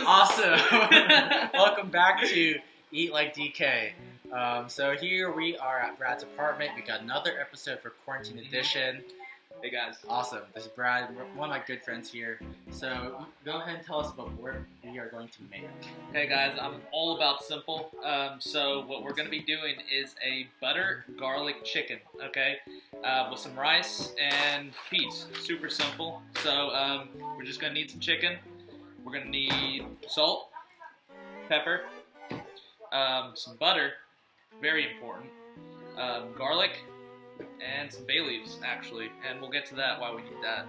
Awesome. Welcome back to Eat Like DK. So here we are at Brad's apartment. We got another episode for Quarantine Edition. Hey guys. Awesome. This is Brad, one of my good friends here. So go ahead and tell us about what we are going to make. Hey guys, I'm all about simple. So what we're going to be doing is a butter garlic chicken, okay? With some rice and peas. Super simple. So we're just going to need some chicken. We're going to need salt, pepper, some butter, very important, garlic, and some bay leaves, actually. And we'll get to that, why we need that.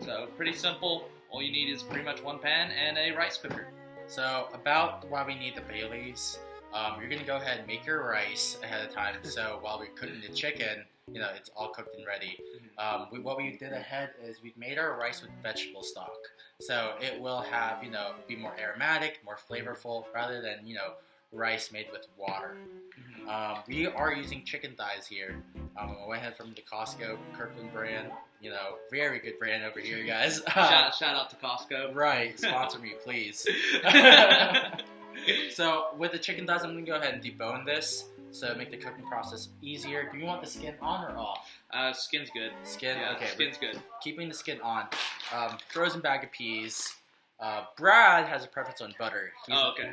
So pretty simple. All you need is pretty much one pan and a rice cooker. So about why we need the bay leaves, you're going to go ahead and make your rice ahead of time. So while we're cooking the chicken, you know, it's all cooked and ready. What we did ahead is we made our rice with vegetable stock. So it will have, you know, be more aromatic, more flavorful, rather than, you know, rice made with water. We are using chicken thighs here. I went ahead from the Costco Kirkland brand. You know, very good brand over here, guys. Shout out to Costco. Right, sponsor me, please. So with the chicken thighs, I'm going to go ahead and debone this, so make the cooking process easier. Do you want the skin on or off? Skin's good. Skin? Yeah, okay. Skin's good. Keeping the skin on. Frozen bag of peas. Brad has a preference on butter. Okay.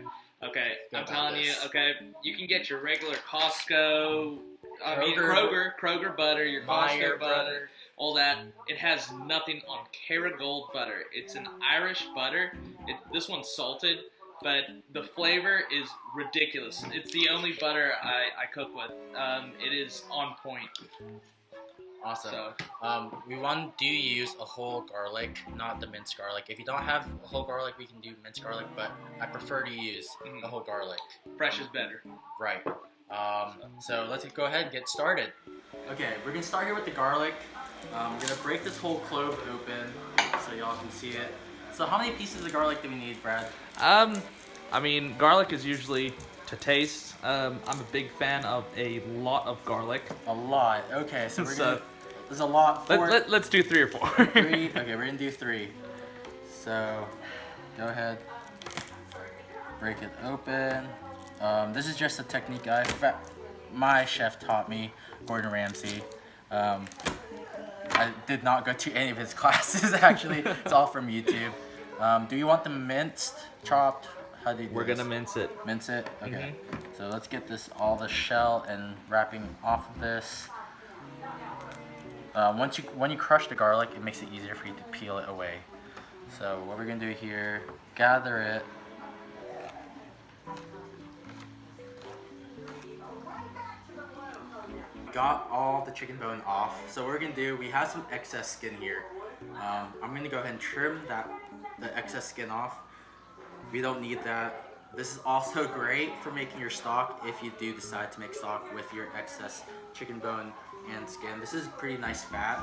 I'm telling you, okay, you can get your regular Costco, Kroger butter, your Costco butter, all that. It has nothing on Kerrygold butter. It's an Irish butter. This one's salted, but the flavor is ridiculous. It's the only butter I cook with. It is on point. Awesome. So, we want to use a whole garlic, not the minced garlic. If you don't have a whole garlic, we can do minced garlic, but I prefer to use a whole garlic. Fresh is better. Right. So let's go ahead and get started. Okay, we're going to start here with the garlic. We're going to break this whole clove open so y'all can see it. So how many pieces of garlic do we need, Brad? I mean, garlic is usually to taste. I'm a big fan of a lot of garlic. A lot. Okay, so we're gonna. There's a lot. Let's do 3 or 4. 3. Okay, we're gonna do 3. So, go ahead. Break it open. This is just a technique my chef taught me, Gordon Ramsay. I did not go to any of his classes actually. It's all from YouTube. Do you want them minced, chopped? How do you do We're this? gonna mince it. Mince it? Okay. So let's get all the shell and wrapping off of this. When you crush the garlic, it makes it easier for you to peel it away. So what we're gonna do here, gather it. Got all the chicken bone off. So what we're gonna do, we have some excess skin here. I'm gonna go ahead and trim the excess skin off. We don't need that. This is also great for making your stock if you do decide to make stock with your excess chicken bone and skin. This is pretty nice fat.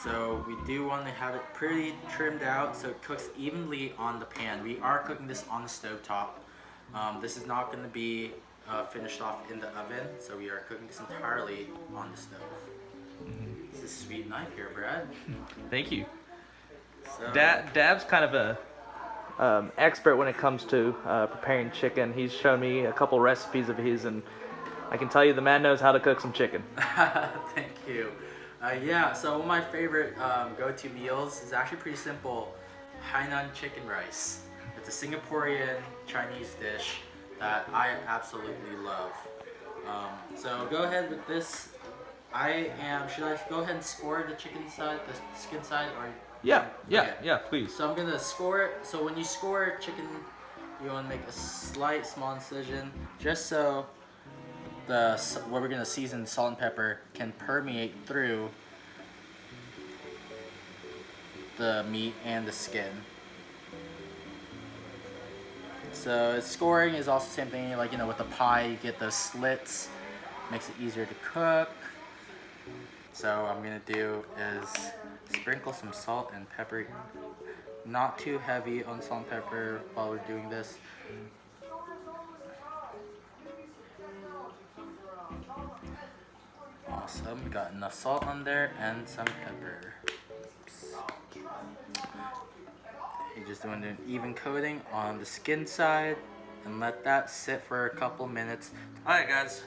So we do want to have it pretty trimmed out so it cooks evenly on the pan. We are cooking this on the stove top. This is not going to be finished off in the oven, so we are cooking this entirely on the stove. This is a sweet knife here, Brad. Thank you. So, Dab's kind of a expert when it comes to preparing chicken. He's shown me a couple recipes of his, and I can tell you the man knows how to cook some chicken. Thank you. Yeah, so one of my favorite go-to meals is actually pretty simple. Hainan chicken rice. It's a Singaporean Chinese dish that I absolutely love. So go ahead with this. Should I go ahead and score the chicken side, the skin side, or? Yeah, please. So I'm gonna score it. So when you score chicken, you want to make a slight small incision, just so what we're gonna season, salt and pepper, can permeate through the meat and the skin. So scoring is also the same thing, like, you know, with the pie, you get those slits, makes it easier to cook. So what I'm gonna do is sprinkle some salt and pepper, not too heavy on salt and pepper while we're doing this. Awesome, we got enough salt on there and some pepper. You're just doing an even coating on the skin side and let that sit for a couple minutes. Alright guys,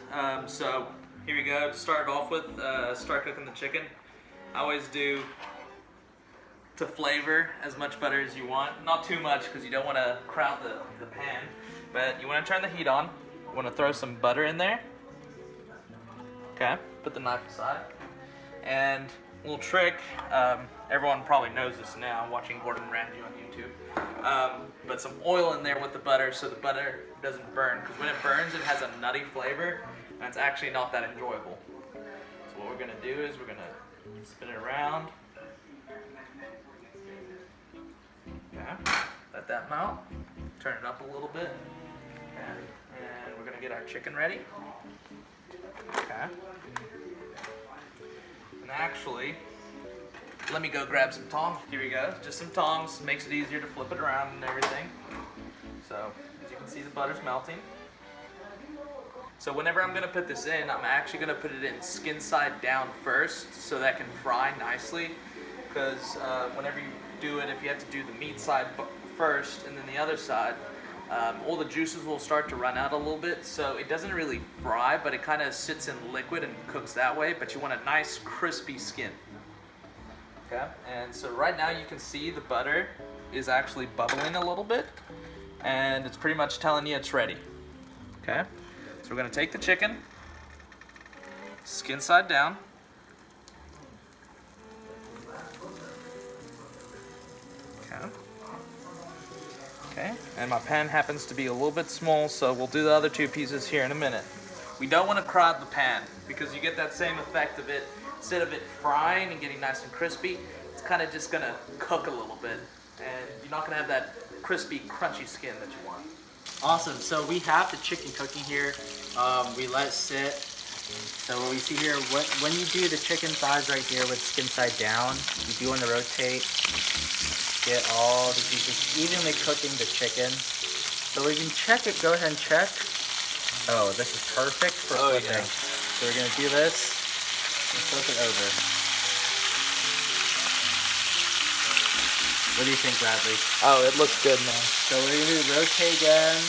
so here we go. To start off with, start cooking the chicken. I always do, to flavor, as much butter as you want. Not too much because you don't want to crowd the pan, but you want to turn the heat on. You want to throw some butter in there. Okay, put the knife aside. And a little trick, everyone probably knows this now watching Gordon Ramsay on YouTube, but some oil in there with the butter so the butter doesn't burn, because when it burns it has a nutty flavor and it's actually not that enjoyable. So what we're going to do is we're going to spin it around. Okay, let that melt, turn it up a little bit, and we're going to get our chicken ready. Okay. Actually, let me go grab some tongs. Here we go, just some tongs, makes it easier to flip it around and everything. So, as you can see, the butter's melting. So whenever I'm gonna put this in, I'm actually gonna put it in skin side down first so that can fry nicely. Because whenever you do it, if you have to do the meat side first and then the other side, all the juices will start to run out a little bit, so it doesn't really fry, but it kind of sits in liquid and cooks that way, but you want a nice crispy skin. Okay, and so right now you can see the butter is actually bubbling a little bit, and it's pretty much telling you it's ready. Okay, so we're gonna take the chicken, skin side down. Okay. Okay, and my pan happens to be a little bit small, so we'll do the other two pieces here in a minute. We don't want to crowd the pan because you get that same effect of it. Instead of it frying and getting nice and crispy, it's kind of just going to cook a little bit, and you're not going to have that crispy, crunchy skin that you want. Awesome, so we have the chicken cooking here. We let it sit. So what we see here, when you do the chicken thighs right here with skin side down, you do want to rotate. Get all the juices evenly cooking the chicken. So we can check it, go ahead and check. Oh, this is perfect for flipping. Yeah. So we're gonna do this and flip it over. What do you think, Bradley? Oh, it looks good, man. So we're gonna do rotate again.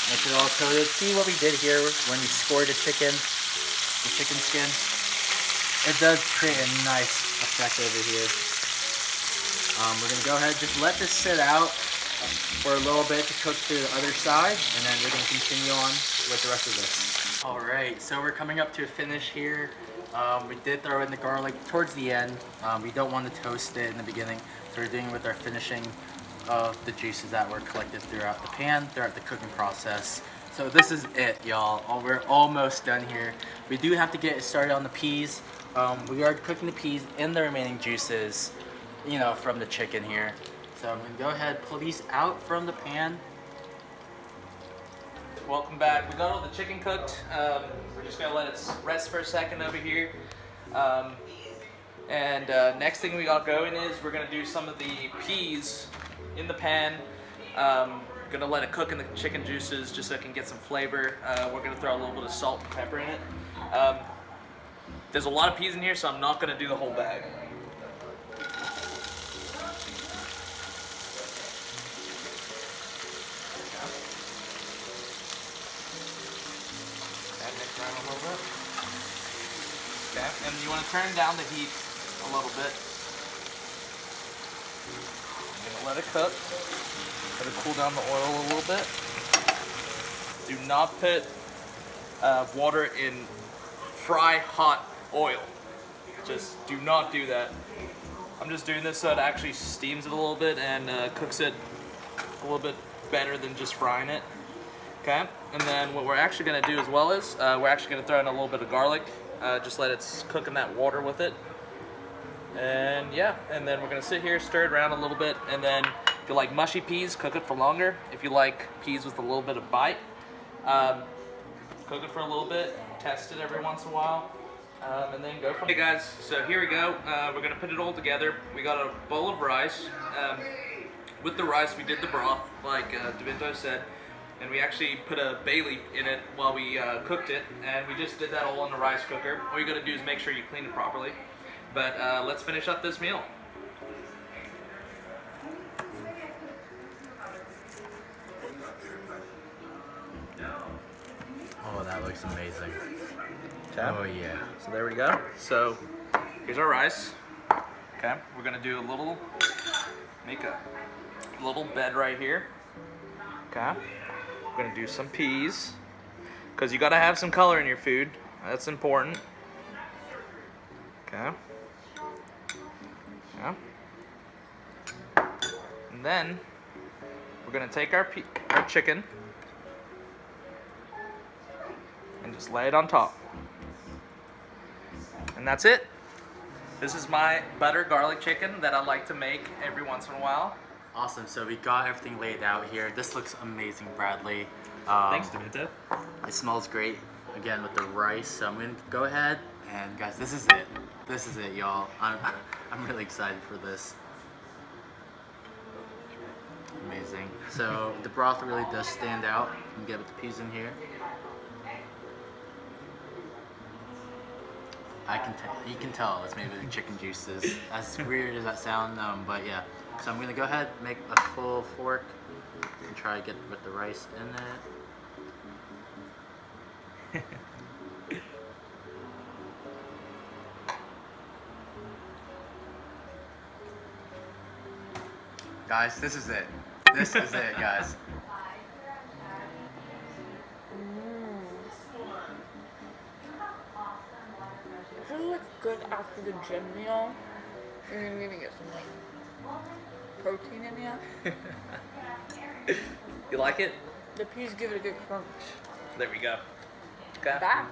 Make it all coated. See what we did here when we scored the chicken skin? It does create a nice effect over here. We're going to go ahead and just let this sit out for a little bit to cook through the other side, and then we're going to continue on with the rest of this. Alright, so we're coming up to a finish here. We did throw in the garlic towards the end. We don't want to toast it in the beginning, so we're doing it with our finishing of the juices that were collected throughout the pan, throughout the cooking process. So this is it, y'all. We're almost done here. We do have to get started on the peas. We are cooking the peas in the remaining juices, you know, from the chicken here. So I'm gonna go ahead, pull these out from the pan. Welcome back. We got all the chicken cooked. We're just gonna let it rest for a second over here. Next thing we got going is we're gonna do some of the peas in the pan. Gonna let it cook in the chicken juices just so it can get some flavor. We're gonna throw a little bit of salt and pepper in it. There's a lot of peas in here, so I'm not gonna do the whole bag. Mix around a little bit. Okay, and you want to turn down the heat a little bit. I'm gonna let it cook. Let it cool down the oil a little bit. Do not put water in fry hot oil. Just do not do that. I'm just doing this so it actually steams it a little bit and cooks it a little bit better than just frying it. Okay, and then what we're actually going to do as well is we're actually going to throw in a little bit of garlic. Just let it cook in that water with it. And yeah, and then we're going to sit here, stir it around a little bit, and then if you like mushy peas, cook it for longer. If you like peas with a little bit of bite, cook it for a little bit, test it every once in a while, and then go from there. Hey guys, so here we go. We're going to put it all together. We got a bowl of rice. With the rice, we did the broth, like Davinto said. And we actually put a bay leaf in it while we cooked it, and we just did that all in the rice cooker. All you gotta do is make sure you clean it properly. But let's finish up this meal. looks amazing. Okay. Oh yeah. So there we go. So here's our rice. Okay, we're gonna do make a little bed right here. Okay, we're gonna do some peas, because you gotta have some color in your food. That's important. Okay. Yeah. And then we're gonna take our chicken and just lay it on top. And that's it. This is my butter garlic chicken that I like to make every once in a while. Awesome. So we got everything laid out here. This looks amazing, Bradley. Thanks, Davinto. It smells great. Again with the rice. So I'm gonna go ahead and guys, this is it. This is it, y'all. I'm really excited for this. Amazing. So the broth really does stand out. You can get with the peas in here. You can tell it's made with chicken juices. As weird as that sound, but yeah. So I'm gonna go ahead, make a full fork, and try to get with the rice in it. Guys, this is it. This is it, guys. This is like good after the gym meal. You're gonna maybe get some like protein in you. You like it? The peas give it a good crunch. There we go. Okay. Bye.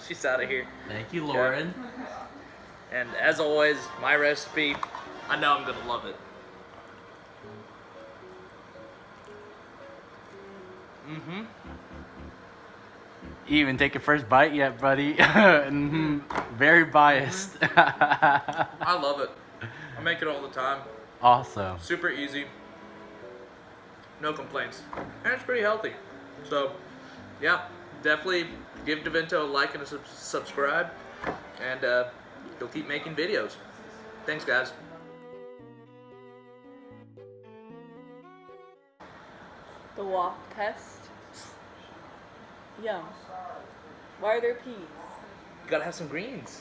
She's out of here. Thank you, Lauren. And as always, my recipe, I know I'm gonna love it. Mm-hmm. You even take your first bite yet, buddy? Very biased. I love it. I make it all the time. Awesome. Super easy. No complaints. And it's pretty healthy. So, yeah, definitely give Davinto a like and a subscribe. And he'll keep making videos. Thanks, guys. The walk test. Yum. Why are there peas? You gotta have some greens.